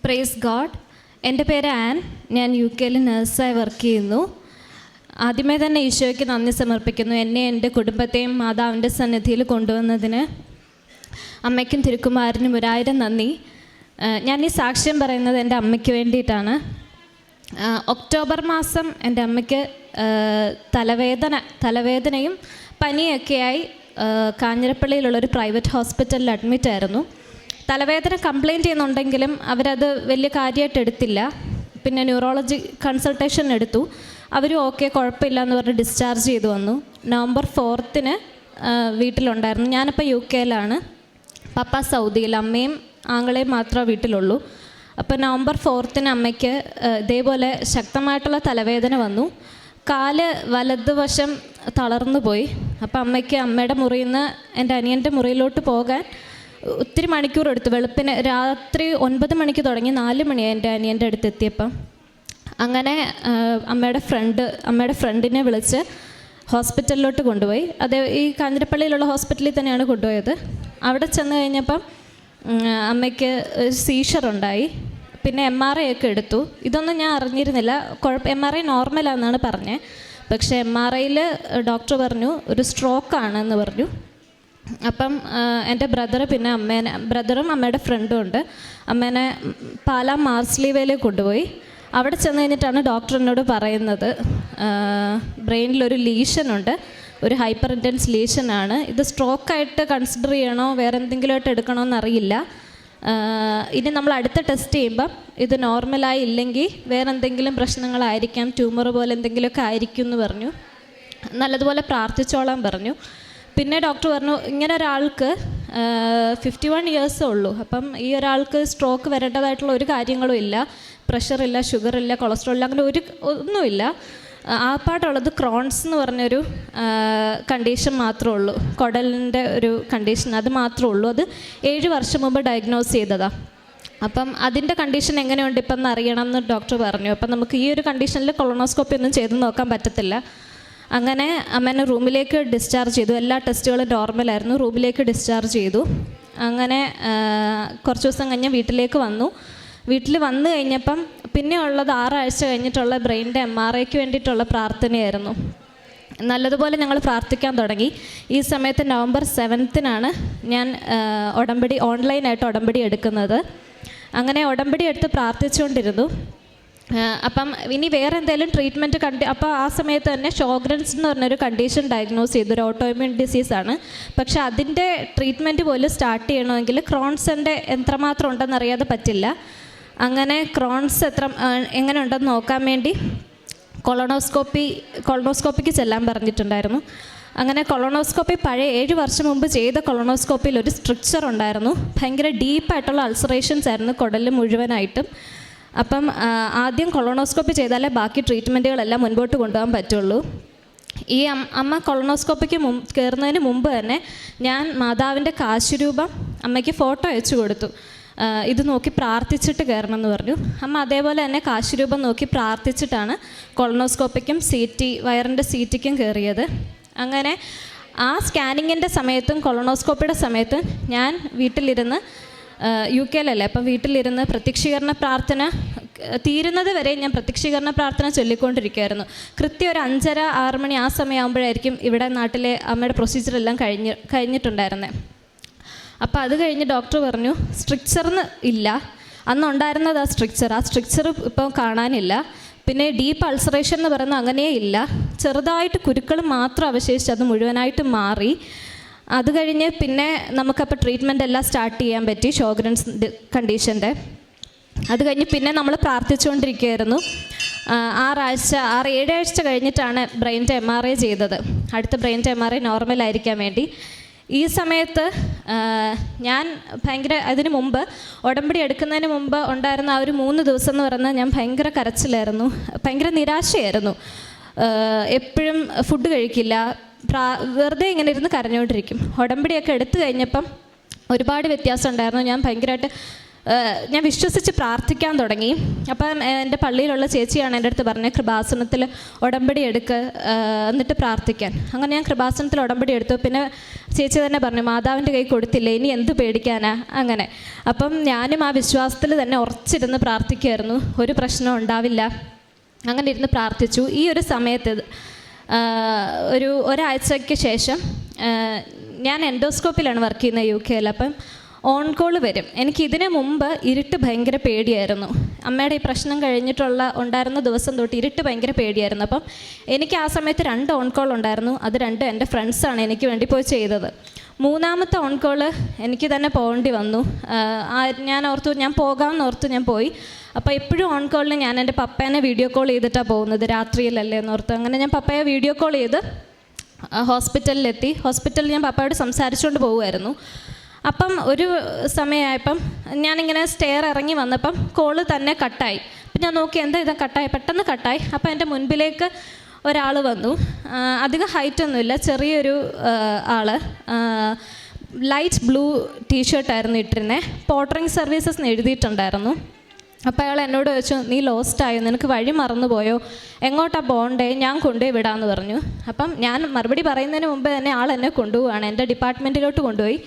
Praise God. എൻ്റെ പേര് an. ഞാൻ UK-ൽ നഴ്സായി വർക്ക് ചെയ്യുന്നു. ആദ്യമേ തന്നെ ഈശോയ്ക്ക് നന്ദി സമർപ്പിക്കുന്നു. എന്നെ എൻ്റെ കുടുംബത്തെയും മാതാവിൻ്റെ സന്നിധിയിൽ കൊണ്ടുവന്നതിന് അമ്മയ്ക്കും തിരുക്കുമാരനും 1000 നന്ദി. ഞാൻ ഈ സാക്ഷ്യം പറയുന്നത് എൻ്റെ അമ്മയ്ക്ക് വേണ്ടിയിട്ടാണ്. ഒക്ടോബർ മാസം എൻ്റെ അമ്മയ്ക്ക് തലവേദനയും പനിയൊക്കെയായി കാഞ്ഞിരപ്പള്ളിയിലുള്ളൊരു പ്രൈവറ്റ് ഹോസ്പിറ്റലിൽ അഡ്മിറ്റായിരുന്നു. തലവേദന കംപ്ലയിൻറ്റ് ചെയ്യുന്നുണ്ടെങ്കിലും അവരത് വലിയ കാര്യമായിട്ട് എടുത്തില്ല. പിന്നെ ന്യൂറോളജി കൺസൾട്ടേഷൻ എടുത്തു. അവരും ഓക്കെ, കുഴപ്പമില്ല എന്ന് പറഞ്ഞ് ഡിസ്ചാർജ് ചെയ്തു വന്നു. നവംബർ 4 വീട്ടിലുണ്ടായിരുന്നു. ഞാനിപ്പോൾ UK-ലാണ്, പപ്പ സൗദിയിൽ, അമ്മയും ആങ്ങളെയും മാത്രമേ വീട്ടിലുള്ളൂ. അപ്പോൾ നവംബർ 4 അമ്മയ്ക്ക് ഇതേപോലെ ശക്തമായിട്ടുള്ള തലവേദന വന്നു. കാല് വലതുവശം തളർന്നു പോയി. അപ്പോൾ അമ്മയ്ക്ക് അമ്മയുടെ മുറിയിൽ നിന്ന് എൻ്റെ അനിയൻ്റെ മുറിയിലോട്ട് പോകാൻ ഒത്തിരി മണിക്കൂർ എടുത്തു. വെളുപ്പിന് രാത്രി 9 മണിക്ക് തുടങ്ങി 4 മണിയായി എൻ്റെ അനിയൻ്റെ അടുത്ത് എത്തിയപ്പം. അങ്ങനെ അമ്മയുടെ ഫ്രണ്ടിനെ വിളിച്ച് ഹോസ്പിറ്റലിലോട്ട് കൊണ്ടുപോയി. അത് ഈ കാഞ്ഞിരപ്പള്ളിയിലുള്ള ഹോസ്പിറ്റലിൽ തന്നെയാണ് കൊണ്ടുപോയത്. അവിടെ ചെന്ന് കഴിഞ്ഞപ്പം അമ്മയ്ക്ക് സീഷറുണ്ടായി. പിന്നെ MRI ഒക്കെ എടുത്തു. ഇതൊന്നും ഞാൻ അറിഞ്ഞിരുന്നില്ല. MRI നോർമലാണെന്നാണ് പറഞ്ഞത്. പക്ഷേ MRIയിൽ ഡോക്ടർ പറഞ്ഞു ഒരു സ്ട്രോക്കാണെന്ന് പറഞ്ഞു. അപ്പം എൻ്റെ ബ്രദറും അമ്മയുടെ ഫ്രണ്ടും ഉണ്ട്. അമ്മേനെ പാലാ മാർസ്ലീവയിൽ കൊണ്ടുപോയി. അവിടെ ചെന്ന് കഴിഞ്ഞിട്ടാണ് ഡോക്ടർ എന്നോട് പറയുന്നത് ബ്രെയിനിലൊരു ലീഷനുണ്ട്, ഒരു ഹൈപ്പർ ഇൻറ്റൻസ് ലീഷനാണ്. ഇത് സ്ട്രോക്കായിട്ട് കൺസിഡർ ചെയ്യണോ വേറെ എന്തെങ്കിലുമായിട്ട് എടുക്കണോ എന്നറിയില്ല. ഇനി നമ്മൾ അടുത്ത ടെസ്റ്റ് ചെയ്യുമ്പം ഇത് നോർമലായി ഇല്ലെങ്കിൽ വേറെ എന്തെങ്കിലും പ്രശ്നങ്ങളായിരിക്കാം, ട്യൂമർ പോലെ എന്തെങ്കിലുമൊക്കെ ആയിരിക്കും എന്ന് പറഞ്ഞു. നല്ലതുപോലെ പ്രാർത്ഥിച്ചോളാൻ പറഞ്ഞു. പിന്നെ ഡോക്ടർ പറഞ്ഞു ഇങ്ങനെ ഒരാൾക്ക് 51 ഇയേഴ്സേ ഉള്ളൂ. അപ്പം ഈ ഒരാൾക്ക് സ്ട്രോക്ക് വരേണ്ടതായിട്ടുള്ള ഒരു കാര്യങ്ങളും ഇല്ല. പ്രഷറില്ല, ഷുഗറില്ല, കൊളസ്ട്രോൾ ഇല്ല, അങ്ങനെ ഒന്നുമില്ല. ആപ്പാടുള്ളത് ക്രോൺസ് എന്ന് പറഞ്ഞൊരു കണ്ടീഷൻ മാത്രമേ ഉള്ളൂ, കുടലിൻ്റെ ഒരു കണ്ടീഷൻ, അത് മാത്രമേ ഉള്ളൂ. അത് 7 വർഷം മുമ്പ് ഡയഗ്നോസ് ചെയ്തതാണ്. അപ്പം അതിൻ്റെ കണ്ടീഷൻ എങ്ങനെയുണ്ട് ഇപ്പം എന്ന് അറിയണം എന്ന് ഡോക്ടർ പറഞ്ഞു. അപ്പം നമുക്ക് ഈ ഒരു കണ്ടീഷനിൽ കൊളോണോസ്കോപ്പി ഒന്നും ചെയ്ത് നോക്കാൻ പറ്റത്തില്ല. അങ്ങനെ അമ്മേനെ റൂമിലേക്ക് ഡിസ്ചാർജ് ചെയ്തു. എല്ലാ ടെസ്റ്റുകളും നോർമലായിരുന്നു. റൂമിലേക്ക് ഡിസ്ചാർജ് ചെയ്തു. അങ്ങനെ കുറച്ച് ദിവസം കഴിഞ്ഞ് വീട്ടിലേക്ക് വന്നു. വീട്ടിൽ വന്നു കഴിഞ്ഞപ്പം പിന്നെ ഉള്ളത് 6 ആഴ്ച കഴിഞ്ഞിട്ടുള്ള ബ്രെയിനിൻ്റെ MRIക്ക് വേണ്ടിയിട്ടുള്ള പ്രാർത്ഥനയായിരുന്നു. നല്ലതുപോലെ ഞങ്ങൾ പ്രാർത്ഥിക്കാൻ തുടങ്ങി. ഈ സമയത്ത് നവംബർ 7 ഞാൻ ഓൺലൈനായിട്ട് ഉടമ്പടി എടുക്കുന്നത്. അങ്ങനെ ഉടമ്പടി എടുത്ത് പ്രാർത്ഥിച്ചുകൊണ്ടിരുന്നു. അപ്പം ഇനി വേറെ എന്തെങ്കിലും ട്രീറ്റ്മെൻറ്റ് അപ്പോൾ ആ സമയത്ത് തന്നെ ഷോഗ്രൻസ് എന്ന് പറഞ്ഞൊരു കണ്ടീഷൻ ഡയഗ്നോസ് ചെയ്തു. ഒരു ഓട്ടോഇമ്യൂൺ ഡിസീസാണ്. പക്ഷേ അതിൻ്റെ ട്രീറ്റ്മെൻറ്റ് പോലും സ്റ്റാർട്ട് ചെയ്യണമെങ്കിൽ ക്രോൺസിൻ്റെ എത്രമാത്രം ഉണ്ടെന്നറിയാതെ പറ്റില്ല. അങ്ങനെ ക്രോൺസ് എങ്ങനെ ഉണ്ടെന്ന് നോക്കാൻ വേണ്ടി കൊളോണോസ്കോപ്പിക്ക് ചെല്ലാൻ പറഞ്ഞിട്ടുണ്ടായിരുന്നു. അങ്ങനെ കൊളോണോസ്കോപ്പി പഴയ 7 വർഷം മുമ്പ് ചെയ്ത കൊളോണോസ്കോപ്പിയിൽ ഒരു സ്ട്രക്ചർ ഉണ്ടായിരുന്നു. ഭയങ്കര ഡീപ്പായിട്ടുള്ള അൾസറേഷൻസ് ആയിരുന്നു കുടലിൽ മുഴുവനായിട്ടും. അപ്പം ആദ്യം കൊളോണോസ്കോപ്പി ചെയ്താലേ ബാക്കി ട്രീറ്റ്മെൻറ്റുകളെല്ലാം മുൻപോട്ട് കൊണ്ടുപോകാൻ പറ്റുള്ളൂ. ഈ അമ്മ കൊളോണോസ്കോപ്പിക്ക് കയറുന്നതിന് മുമ്പ് തന്നെ ഞാൻ മാതാവിൻ്റെ കാശുരൂപം അമ്മയ്ക്ക് ഫോട്ടോ അയച്ചു കൊടുത്തു. ഇത് നോക്കി പ്രാർത്ഥിച്ചിട്ട് കയറണം എന്ന് പറഞ്ഞു. അമ്മ അതേപോലെ തന്നെ കാശുരൂപം നോക്കി പ്രാർത്ഥിച്ചിട്ടാണ് കൊളോണോസ്കോപ്പിക്കും വയറിൻ്റെ CTക്കും കയറിയത്. അങ്ങനെ ആ സ്കാനിങ്ങിൻ്റെ സമയത്തും കൊളോണോസ്കോപ്പിയുടെ സമയത്തും ഞാൻ വീട്ടിലിരുന്ന് UK-ലല്ലേ, അപ്പം വീട്ടിലിരുന്ന് പ്രത്യക്ഷീകരണ പ്രാർത്ഥന തീരുന്നത് വരെ ഞാൻ പ്രത്യക്ഷീകരണ പ്രാർത്ഥന ചൊല്ലിക്കൊണ്ടിരിക്കുകയായിരുന്നു. കൃത്യം ഒരു 5:30-6 മണി ആ സമയമാകുമ്പോഴായിരിക്കും ഇവിടെ നാട്ടിലെ അമ്മയുടെ പ്രൊസീജിയറെല്ലാം കഴിഞ്ഞിട്ടുണ്ടായിരുന്നത്. അപ്പോൾ അത് കഴിഞ്ഞ് ഡോക്ടർ പറഞ്ഞു സ്ട്രിക്ചറിന് ഇല്ല, അന്നുണ്ടായിരുന്നത് ആ സ്ട്രിക്ചർ ഇപ്പോൾ കാണാനില്ല. പിന്നെ ഡീപ്പ് അൾസറേഷൻ എന്ന് പറയുന്നത് അങ്ങനെയേ ഇല്ല, ചെറുതായിട്ട് കുരുക്കൾ മാത്രം അവശേഷിച്ച് അത് മുഴുവനായിട്ട് മാറി. അത് കഴിഞ്ഞ് പിന്നെ നമുക്കപ്പോൾ ട്രീറ്റ്മെൻ്റ് എല്ലാം സ്റ്റാർട്ട് ചെയ്യാൻ പറ്റി ഷോഗ്രൻസ് കണ്ടീഷൻ്റെ. അത് കഴിഞ്ഞ് പിന്നെ നമ്മൾ പ്രാർത്ഥിച്ചുകൊണ്ടിരിക്കുകയായിരുന്നു. 6-7 ആഴ്ച കഴിഞ്ഞിട്ടാണ് ബ്രെയിൻ്റെ MRI ചെയ്തത്, അടുത്ത ബ്രെയിൻ്റെ MRI നോർമലായിരിക്കാൻ വേണ്ടി. ഈ സമയത്ത് ഞാൻ അതിന് മുമ്പ് ഉടമ്പടി എടുക്കുന്നതിന് മുമ്പ് ഉണ്ടായിരുന്ന ആ ഒരു 3 ദിവസം എന്ന് പറയുന്നത് ഞാൻ ഭയങ്കര കരച്ചിലായിരുന്നു, ഭയങ്കര നിരാശയായിരുന്നു. എപ്പോഴും ഫുഡ് കഴിക്കില്ല, വെറുതെ ഇങ്ങനെ ഇരുന്ന് കരഞ്ഞുകൊണ്ടിരിക്കും. ഉടമ്പടിയൊക്കെ എടുത്തു കഴിഞ്ഞപ്പം ഒരുപാട് വ്യത്യാസം ഉണ്ടായിരുന്നു. ഞാൻ ഭയങ്കരമായിട്ട് ഞാൻ വിശ്വസിച്ച് പ്രാർത്ഥിക്കാൻ തുടങ്ങി. അപ്പം എൻ്റെ പള്ളിയിലുള്ള ചേച്ചിയാണ് എൻ്റെ അടുത്ത് പറഞ്ഞത് കൃപാസനത്തിൽ ഉടമ്പടി എടുക്കുക എന്നിട്ട് പ്രാർത്ഥിക്കാൻ. അങ്ങനെ ഞാൻ കൃപാസനത്തിൽ ഉടമ്പടി എടുത്തു. പിന്നെ ചേച്ചി തന്നെ പറഞ്ഞു മാതാവിൻ്റെ കൈ കൊടുത്തില്ലേ, ഇനി എന്ത് പേടിക്കാനാ അങ്ങനെ. അപ്പം ഞാനും ആ വിശ്വാസത്തിൽ തന്നെ ഉറച്ചിരുന്ന് പ്രാർത്ഥിക്കുമായിരുന്നു, ഒരു പ്രശ്നവും ഉണ്ടാവില്ല. അങ്ങനെ ഇരുന്ന് പ്രാർത്ഥിച്ചു. ഈ ഒരു സമയത്ത് ഒരാഴ്ചയ്ക്ക് ശേഷം ഞാൻ എൻഡോസ്കോപ്പിലാണ് വർക്ക് ചെയ്യുന്നത് UK-യിൽ. അപ്പം ഓൺ കോൾ വരും. എനിക്ക് ഇതിനു മുമ്പ് ഇരുട്ട് ഭയങ്കര പേടിയായിരുന്നു. അമ്മയുടെ ഈ പ്രശ്നം ഉണ്ടായിരുന്ന ദിവസം തൊട്ട് ഇരുട്ട് ഭയങ്കര പേടിയായിരുന്നു. അപ്പം എനിക്ക് ആ സമയത്ത് 2 ഓൺ കോൾ ഉണ്ടായിരുന്നു. അത് 2 എൻ്റെ ഫ്രണ്ട്സാണ് എനിക്ക് വേണ്ടി പോയി ചെയ്തത്. 3-ാമത്തെ ഓൺ കോള് എനിക്ക് തന്നെ പോകേണ്ടി വന്നു. ഞാൻ ഓർത്തു ഞാൻ പോകാമെന്ന് ഓർത്ത് ഞാൻ പോയി. അപ്പോൾ എപ്പോഴും ഓൺ കോളിന് ഞാൻ എൻ്റെ പപ്പേനെ വീഡിയോ കോൾ ചെയ്തിട്ടാണ് പോകുന്നത്, രാത്രിയിലല്ലേ എന്നോർത്ത്. അങ്ങനെ ഞാൻ പപ്പയെ വീഡിയോ കോൾ ചെയ്ത് ഹോസ്പിറ്റലിലെത്തി. ഹോസ്പിറ്റലിൽ ഞാൻ പപ്പയോട് സംസാരിച്ചുകൊണ്ട് പോകുമായിരുന്നു. അപ്പം ഒരു സമയമായപ്പം ഞാനിങ്ങനെ സ്റ്റെയർ ഇറങ്ങി വന്നപ്പം കോള് തന്നെ കട്ടായി. അപ്പം ഞാൻ നോക്കി എന്താ ഇത് കട്ടായി, പെട്ടെന്ന് കട്ടായി. അപ്പം എൻ്റെ മുൻപിലേക്ക് ഒരാൾ വന്നു. അധികം ഹൈറ്റൊന്നുമില്ല, ചെറിയൊരു ആൾ. ലൈറ്റ് ബ്ലൂ ടീഷർട്ടായിരുന്നു ഇട്ടിരുന്നത്. പോർട്ടറിങ് സർവീസസ് എന്ന് എഴുതിയിട്ടുണ്ടായിരുന്നു. അപ്പോൾ അയാൾ എന്നോട് ചോദിച്ചു, നീ ലോസ്റ്റായോ, നിനക്ക് വഴി മറന്നുപോയോ, എങ്ങോട്ടാണ് പോകണ്ടേ, ഞാൻ കൊണ്ടുപോയി വിടാമെന്ന് പറഞ്ഞു. അപ്പം ഞാൻ മറുപടി പറയുന്നതിന് മുമ്പ് തന്നെ ആൾ എന്നെ കൊണ്ടുപോവാണ്, എൻ്റെ ഡിപ്പാർട്ട്മെൻറ്റിലോട്ട് കൊണ്ടുപോയി.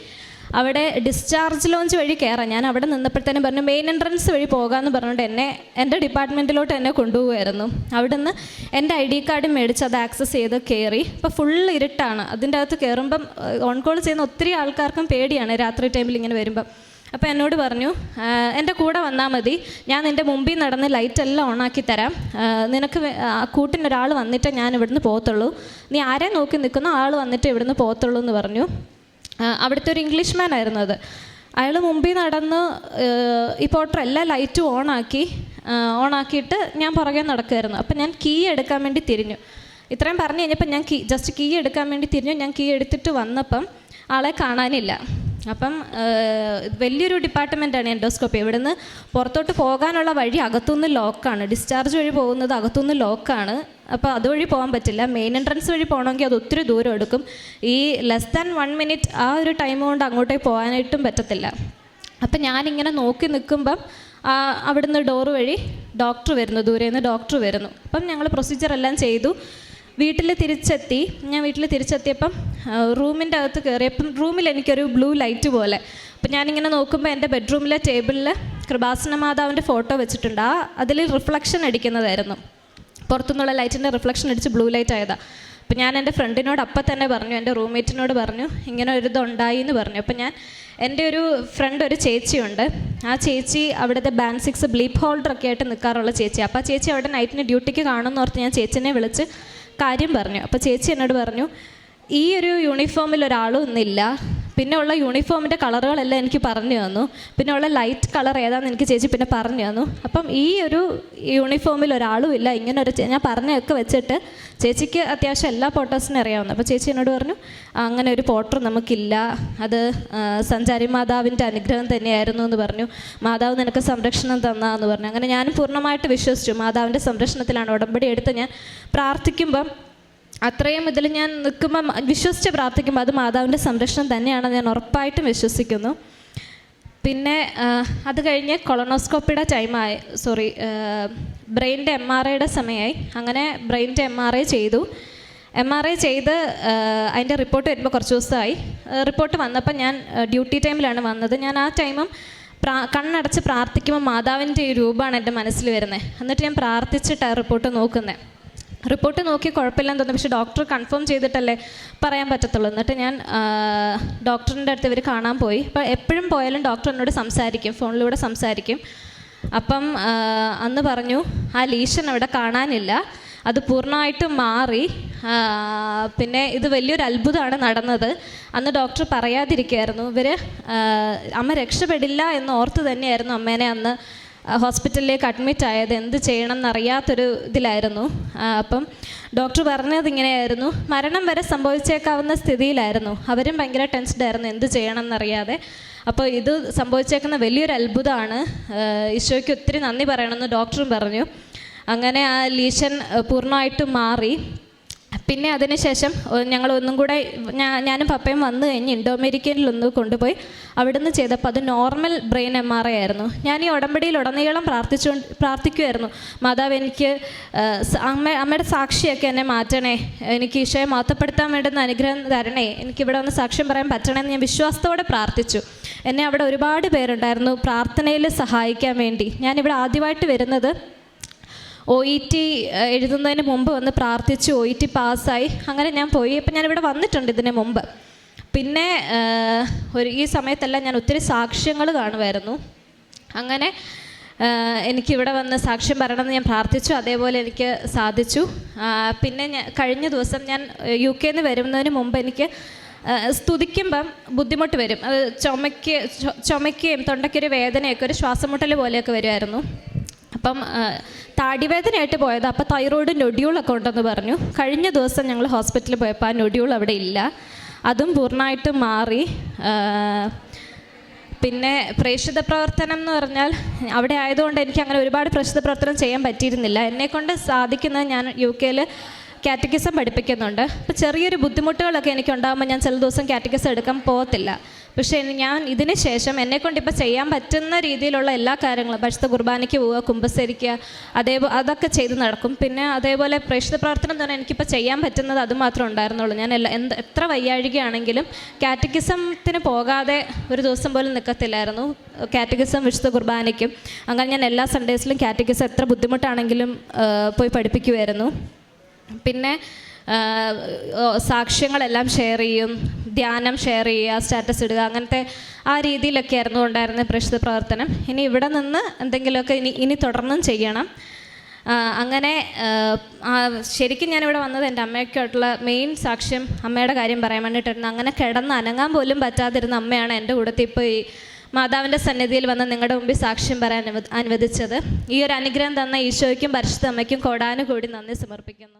അവിടെ ഡിസ്ചാർജ് ലോഞ്ച് വഴി കയറാം. ഞാൻ അവിടെ നിന്നപ്പോഴത്തേനും പറഞ്ഞു മെയിൻ എൻട്രൻസ് വഴി പോകാമെന്ന് പറഞ്ഞുകൊണ്ട് എൻ്റെ ഡിപ്പാർട്ട്മെൻറ്റിലോട്ട് എന്നെ കൊണ്ടുപോകുമായിരുന്നു. അവിടെ നിന്ന് എൻ്റെ ID കാർഡ് മേടിച്ച് അത് ആക്സസ് ചെയ്ത് കയറി. ഇപ്പോൾ ഫുൾ ഇരുട്ടാണ്. അതിൻ്റെ അകത്ത് കയറുമ്പം ഓൺ കോൾ ചെയ്യുന്ന ഒത്തിരി ആൾക്കാർക്കും പേടിയാണ് രാത്രി ടൈമിൽ ഇങ്ങനെ വരുമ്പം. അപ്പോൾ എന്നോട് പറഞ്ഞു എൻ്റെ കൂടെ വന്നാൽ മതി, ഞാൻ നിൻ്റെ മുമ്പിൽ നടന്ന് ലൈറ്റെല്ലാം ഓണാക്കി തരാം, നിനക്ക് കൂട്ടിനൊരാൾ വന്നിട്ടേ ഞാൻ ഇവിടുന്ന് പോകത്തുള്ളൂ, നീ ആരെ നോക്കി നിൽക്കുന്നോ ആൾ വന്നിട്ട് ഇവിടുന്ന് പോകത്തുള്ളൂ എന്ന് പറഞ്ഞു. അവിടുത്തെ ഒരു ഇംഗ്ലീഷ് മാൻ ആയിരുന്നു അത്. അയാൾ മുമ്പിൽ നടന്ന് ഈ പോട്ടർ എല്ലാ ലൈറ്റും ഓണാക്കിയിട്ട് ഞാൻ പുറകെ നടക്കുമായിരുന്നു. അപ്പം ഞാൻ കീ എടുക്കാൻ വേണ്ടി തിരിഞ്ഞു. ഇത്രയും പറഞ്ഞു കഴിഞ്ഞപ്പോൾ ഞാൻ ജസ്റ്റ് കീ എടുക്കാൻ വേണ്ടി തിരിഞ്ഞു. ഞാൻ കീ എടുത്തിട്ട് വന്നപ്പം ആളെ കാണാനില്ല. അപ്പം വലിയൊരു ഡിപ്പാർട്ട്മെൻറ്റാണ് എൻഡോസ്കോപ്പി. ഇവിടുന്ന് പുറത്തോട്ട് പോകാനുള്ള വഴി അകത്തുനിന്ന് ലോക്കാണ്, ഡിസ്ചാർജ് വഴി പോകുന്നത് അകത്തുനിന്ന് ലോക്കാണ്. അപ്പോൾ അതുവഴി പോകാൻ പറ്റില്ല. മെയിൻ എൻട്രൻസ് വഴി പോകണമെങ്കിൽ അത് ഒത്തിരി ദൂരം എടുക്കും. ഈ ലെസ് ദാൻ 1 മിനിറ്റ് ആ ഒരു ടൈം കൊണ്ട് അങ്ങോട്ടേക്ക് പോകാനായിട്ടും പറ്റത്തില്ല. അപ്പം ഞാനിങ്ങനെ നോക്കി നിൽക്കുമ്പം അവിടുന്ന് ഡോറ് വഴി ഡോക്ടർ വരുന്നു, ദൂരെ നിന്ന് ഡോക്ടർ വരുന്നു. അപ്പം ഞങ്ങൾ പ്രൊസീജിയറെല്ലാം ചെയ്തു. വീട്ടിൽ തിരിച്ചെത്തിയപ്പം റൂമിൻ്റെ അകത്ത് കയറിയപ്പം റൂമിൽ എനിക്കൊരു ബ്ലൂ ലൈറ്റ് പോലെ. അപ്പം ഞാനിങ്ങനെ നോക്കുമ്പോൾ എൻ്റെ ബെഡ്റൂമിലെ ടേബിളിൽ കൃപാസന മാതാവിൻ്റെ ഫോട്ടോ വെച്ചിട്ടുണ്ട്. അതിൽ റിഫ്ലക്ഷൻ അടിക്കുന്നതായിരുന്നു, പുറത്തുനിന്നുള്ള ലൈറ്റിൻ്റെ റിഫ്ലക്ഷൻ അടിച്ച് ബ്ലൂ ലൈറ്റ് ആയതാണ്. അപ്പം ഞാൻ എൻ്റെ ഫ്രണ്ടിനോട് അപ്പം തന്നെ പറഞ്ഞു, എൻ്റെ റൂംമേറ്റിനോട് പറഞ്ഞു ഇങ്ങനെ ഒരു ഇതുണ്ടായി എന്ന് പറഞ്ഞു. അപ്പം എൻ്റെ ഒരു ഫ്രണ്ട് ഒരു ചേച്ചിയുണ്ട്. ആ ചേച്ചി അവിടുത്തെ ബാൻഡ് 6 ബ്ലീപ്പ് ഹോൾഡറൊക്കെ ആയിട്ട് നിൽക്കാറുള്ള ചേച്ചി. അപ്പോൾ ആ ചേച്ചി അവിടെ നൈറ്റിന് ഡ്യൂട്ടിക്ക് കാണുമെന്ന് ഓർത്ത് ഞാൻ ചേച്ചിനെ വിളിച്ച് കാര്യം പറഞ്ഞു. അപ്പോൾ ചേച്ചി എന്നോട് പറഞ്ഞു ഈ ഒരു യൂണിഫോമിൽ ഒരാളും ഇന്നില്ല, പിന്നെ ഉള്ള യൂണിഫോമിൻ്റെ കളറുകളെല്ലാം എനിക്ക് പറഞ്ഞു തന്നു, പിന്നെ ഉള്ള ലൈറ്റ് കളർ ഏതാണെന്ന് എനിക്ക് ചേച്ചി പിന്നെ പറഞ്ഞു തന്നു. അപ്പം ഈ ഒരു യൂണിഫോമിൽ ഒരാളും ഇല്ല, ഇങ്ങനെ ഒരു ഞാൻ പറഞ്ഞൊക്കെ വെച്ചിട്ട് ചേച്ചിക്ക് അത്യാവശ്യം എല്ലാ പോട്ടേഴ്സിനും അറിയാവുന്നു. അപ്പോൾ ചേച്ചി എന്നോട് പറഞ്ഞു അങ്ങനെ ഒരു പോട്ടർ നമുക്കില്ല, അത് സഞ്ചാരി മാതാവിൻ്റെ അനുഗ്രഹം തന്നെയായിരുന്നു എന്ന് പറഞ്ഞു. മാതാവ് നിനക്ക് സംരക്ഷണം തന്നാന്ന് പറഞ്ഞു. അങ്ങനെ ഞാനും പൂർണ്ണമായിട്ട് വിശ്വസിച്ചു. മാതാവിൻ്റെ സംരക്ഷണത്തിലാണ് ഉടമ്പടി എടുത്ത് ഞാൻ പ്രാർത്ഥിക്കുമ്പം അത്രയും ഇതിൽ ഞാൻ നിൽക്കുമ്പം വിശ്വസിച്ച് പ്രാർത്ഥിക്കുമ്പോൾ അത് മാതാവിൻ്റെ സംരക്ഷണം തന്നെയാണെന്ന് ഞാൻ ഉറപ്പായിട്ടും വിശ്വസിക്കുന്നു. പിന്നെ അത് കഴിഞ്ഞ് കൊളോണോസ്കോപ്പിയുടെ ബ്രെയിനിൻ്റെ MRIയുടെ സമയമായി. അങ്ങനെ ബ്രെയിനിൻ്റെ MRI ചെയ്തു. MRI ചെയ്ത് അതിൻ്റെ റിപ്പോർട്ട് വരുമ്പോൾ കുറച്ച് ദിവസമായി. റിപ്പോർട്ട് വന്നപ്പോൾ ഞാൻ ഡ്യൂട്ടി ടൈമിലാണ് വന്നത്. ഞാൻ ആ ടൈമും കണ്ണടച്ച് പ്രാർത്ഥിക്കുമ്പോൾ മാതാവിൻ്റെ ഈ രൂപമാണ് എൻ്റെ മനസ്സിൽ വരുന്നത്. എന്നിട്ട് ഞാൻ പ്രാർത്ഥിച്ചിട്ടാണ് റിപ്പോർട്ട് നോക്കുന്നത്. റിപ്പോർട്ട് നോക്കി കുഴപ്പമില്ലെന്ന് തോന്നി, പക്ഷേ ഡോക്ടർ കൺഫേം ചെയ്തിട്ടല്ലേ പറയാൻ പറ്റത്തുള്ളൂ. എന്നിട്ട് ഞാൻ ഡോക്ടറിൻ്റെ അടുത്ത് ഇവർ കാണാൻ പോയി. അപ്പോൾ എപ്പോഴും പോയാലും ഡോക്ടർ എന്നോട് സംസാരിക്കും, ഫോണിലൂടെ സംസാരിക്കും. അപ്പം അന്ന് പറഞ്ഞു ആ ലീഷൻ അവിടെ കാണാനില്ല, അത് പൂർണ്ണമായിട്ടും മാറി. പിന്നെ ഇത് വലിയൊരു അത്ഭുതമാണ് നടന്നത്. അന്ന് ഡോക്ടർ പറയാതിരിക്കുകയായിരുന്നു. അമ്മ രക്ഷപ്പെടില്ല എന്ന് ഓർത്ത് തന്നെയായിരുന്നു അമ്മേനെ അന്ന് ഹോസ്പിറ്റലിലേക്ക് അഡ്മിറ്റ് ആയത്. എന്ത് ചെയ്യണം എന്നറിയാത്തൊരു ഇതിലായിരുന്നു. അപ്പം ഡോക്ടർ പറഞ്ഞത് ഇങ്ങനെയായിരുന്നു, മരണം വരെ സംഭവിച്ചേക്കാവുന്ന സ്ഥിതിയിലായിരുന്നു. അവരും ഭയങ്കര ടെൻസ്ഡ് ആയിരുന്നു, എന്ത് ചെയ്യണം എന്നറിയാതെ. അപ്പോൾ ഇത് സംഭവിച്ചേക്കുന്ന വലിയൊരു അത്ഭുതമാണ്, ഈശോയ്ക്ക് ഒത്തിരി നന്ദി പറയണമെന്ന് ഡോക്ടറും പറഞ്ഞു. അങ്ങനെ ആ ലീഷൻ പൂർണ്ണമായിട്ടും മാറി. പിന്നെ അതിനുശേഷം ഞങ്ങൾ ഒന്നും കൂടെ ഞാനും പപ്പയും വന്നു കഴിഞ്ഞ് ഇൻഡോഅമേരിക്കനിലൊന്ന് കൊണ്ടുപോയി അവിടുന്ന് ചെയ്തപ്പോൾ അത് നോർമൽ ബ്രെയിൻ MRI ആയിരുന്നു. ഞാൻ ഈ ഉടമ്പടിയിൽ ഉടനീളം പ്രാർത്ഥിക്കുമായിരുന്നു, മാതാവ് എനിക്ക് അമ്മയുടെ സാക്ഷിയൊക്കെ എന്നെ മാറ്റണേ, എനിക്ക് ഈശോയെ മഹത്വപ്പെടുത്താൻ വേണ്ടുന്ന അനുഗ്രഹം തരണേ, എനിക്കിവിടെ ഒന്ന് സാക്ഷ്യം പറയാൻ പറ്റണമെന്ന് ഞാൻ വിശ്വാസത്തോടെ പ്രാർത്ഥിച്ചു. എന്നെ അവിടെ ഒരുപാട് പേരുണ്ടായിരുന്നു പ്രാർത്ഥനയിൽ സഹായിക്കാൻ വേണ്ടി. ഞാനിവിടെ ആദ്യമായിട്ട് വരുന്നത് OET എഴുതുന്നതിന് മുമ്പ് വന്ന് പ്രാർത്ഥിച്ചു, OET പാസ്സായി. അങ്ങനെ ഞാൻ പോയി. അപ്പം ഞാനിവിടെ വന്നിട്ടുണ്ട് ഇതിന് മുമ്പ്. പിന്നെ ഈ സമയത്തെല്ലാം ഞാൻ ഒത്തിരി സാക്ഷ്യങ്ങൾ കാണുമായിരുന്നു. അങ്ങനെ എനിക്കിവിടെ വന്ന് സാക്ഷ്യം പറയണമെന്ന് ഞാൻ പ്രാർത്ഥിച്ചു. അതേപോലെ എനിക്ക് സാധിച്ചു. പിന്നെ കഴിഞ്ഞ ദിവസം ഞാൻ UK വരുന്നതിന് മുമ്പ് എനിക്ക് സ്തുതിക്കുമ്പം ബുദ്ധിമുട്ട് വരും. അത് ചുമയ്ക്കുകയും തൊണ്ടയ്ക്കൊരു വേദനയൊക്കെ, ഒരു ശ്വാസമുട്ടൽ പോലെയൊക്കെ വരുമായിരുന്നു. അപ്പം താടിവേദനയായിട്ട് പോയത്. അപ്പോൾ തൈറോയ്ഡ് നൊഡ്യൂളൊക്കെ ഉണ്ടെന്ന് പറഞ്ഞു. കഴിഞ്ഞ ദിവസം ഞങ്ങൾ ഹോസ്പിറ്റലിൽ പോയപ്പോൾ ആ നൊഡ്യൂൾ അവിടെ ഇല്ല, അതും പൂർണ്ണമായിട്ടും മാറി. പിന്നെ പ്രേക്ഷിത പ്രവർത്തനം എന്ന് പറഞ്ഞാൽ അവിടെ ആയതുകൊണ്ട് എനിക്ക് അങ്ങനെ ഒരുപാട് പ്രേക്ഷിത പ്രവർത്തനം ചെയ്യാൻ പറ്റിയിരുന്നില്ല. എന്നെക്കൊണ്ട് സാധിക്കുന്നത് ഞാൻ UK കാറ്റക്കിസം പഠിപ്പിക്കുന്നുണ്ട്. അപ്പോൾ ചെറിയൊരു ബുദ്ധിമുട്ടുകളൊക്കെ എനിക്കുണ്ടാകുമ്പോൾ ഞാൻ ചില ദിവസം കാറ്റക്കിസം എടുക്കാൻ പോകത്തില്ല. പക്ഷേ ഞാൻ ഇതിന് ശേഷം എന്നെക്കൊണ്ടിപ്പോൾ ചെയ്യാൻ പറ്റുന്ന രീതിയിലുള്ള എല്ലാ കാര്യങ്ങളും, പരിശുദ്ധ കുർബാനയ്ക്ക് പോവുക, കുമ്പസരിക്കുക, അതൊക്കെ ചെയ്ത് നടക്കും. പിന്നെ അതേപോലെ പ്രേക്ഷിത പ്രവർത്തനം തന്നെ എനിക്കിപ്പോൾ ചെയ്യാൻ പറ്റുന്നത് അതുമാത്രം ഉണ്ടായിരുന്നുള്ളൂ. ഞാൻ എത്ര വയ്യാഴികയാണെങ്കിലും കാറ്റക്കിസത്തിന് പോകാതെ ഒരു ദിവസം പോലും നിൽക്കത്തില്ലായിരുന്നു. കാറ്റക്കിസം വിശുദ്ധ കുർബാനയ്ക്കും അങ്ങനെ ഞാൻ എല്ലാ സൺഡേസിലും കാറ്റക്കിസം എത്ര ബുദ്ധിമുട്ടാണെങ്കിലും പോയി പഠിപ്പിക്കുമായിരുന്നു. പിന്നെ സാക്ഷ്യങ്ങളെല്ലാം ഷെയർ ചെയ്യും, ധ്യാനം ഷെയർ ചെയ്യുക, സ്റ്റാറ്റസ് ഇടുക, അങ്ങനത്തെ ആ രീതിയിലൊക്കെ ആയിരുന്നു ഉണ്ടായിരുന്ന പ്രേക്ഷിത പ്രവർത്തനം. ഇനി ഇവിടെ നിന്ന് എന്തെങ്കിലുമൊക്കെ ഇനി തുടർന്നും ചെയ്യണം. അങ്ങനെ ശരിക്കും ഞാനിവിടെ വന്നത് എൻ്റെ അമ്മയ്ക്കായിട്ടുള്ള മെയിൻ സാക്ഷ്യം അമ്മയുടെ കാര്യം പറയാൻ വേണ്ടിയിട്ടായിരുന്നു. അങ്ങനെ കിടന്ന് അനങ്ങാൻ പോലും പറ്റാതിരുന്ന അമ്മയാണ് എൻ്റെ കൂടത്തിൽ ഇപ്പോൾ ഈ മാതാവിൻ്റെ സന്നിധിയിൽ വന്ന് നിങ്ങളുടെ മുമ്പിൽ സാക്ഷ്യം പറയാൻ അനുവദിച്ചത്. ഈ ഒരു അനുഗ്രഹം തന്ന ഈശോയ്ക്കും പരിശുദ്ധ അമ്മയ്ക്കും കോടാനുകൂടി നന്ദി സമർപ്പിക്കുന്നു.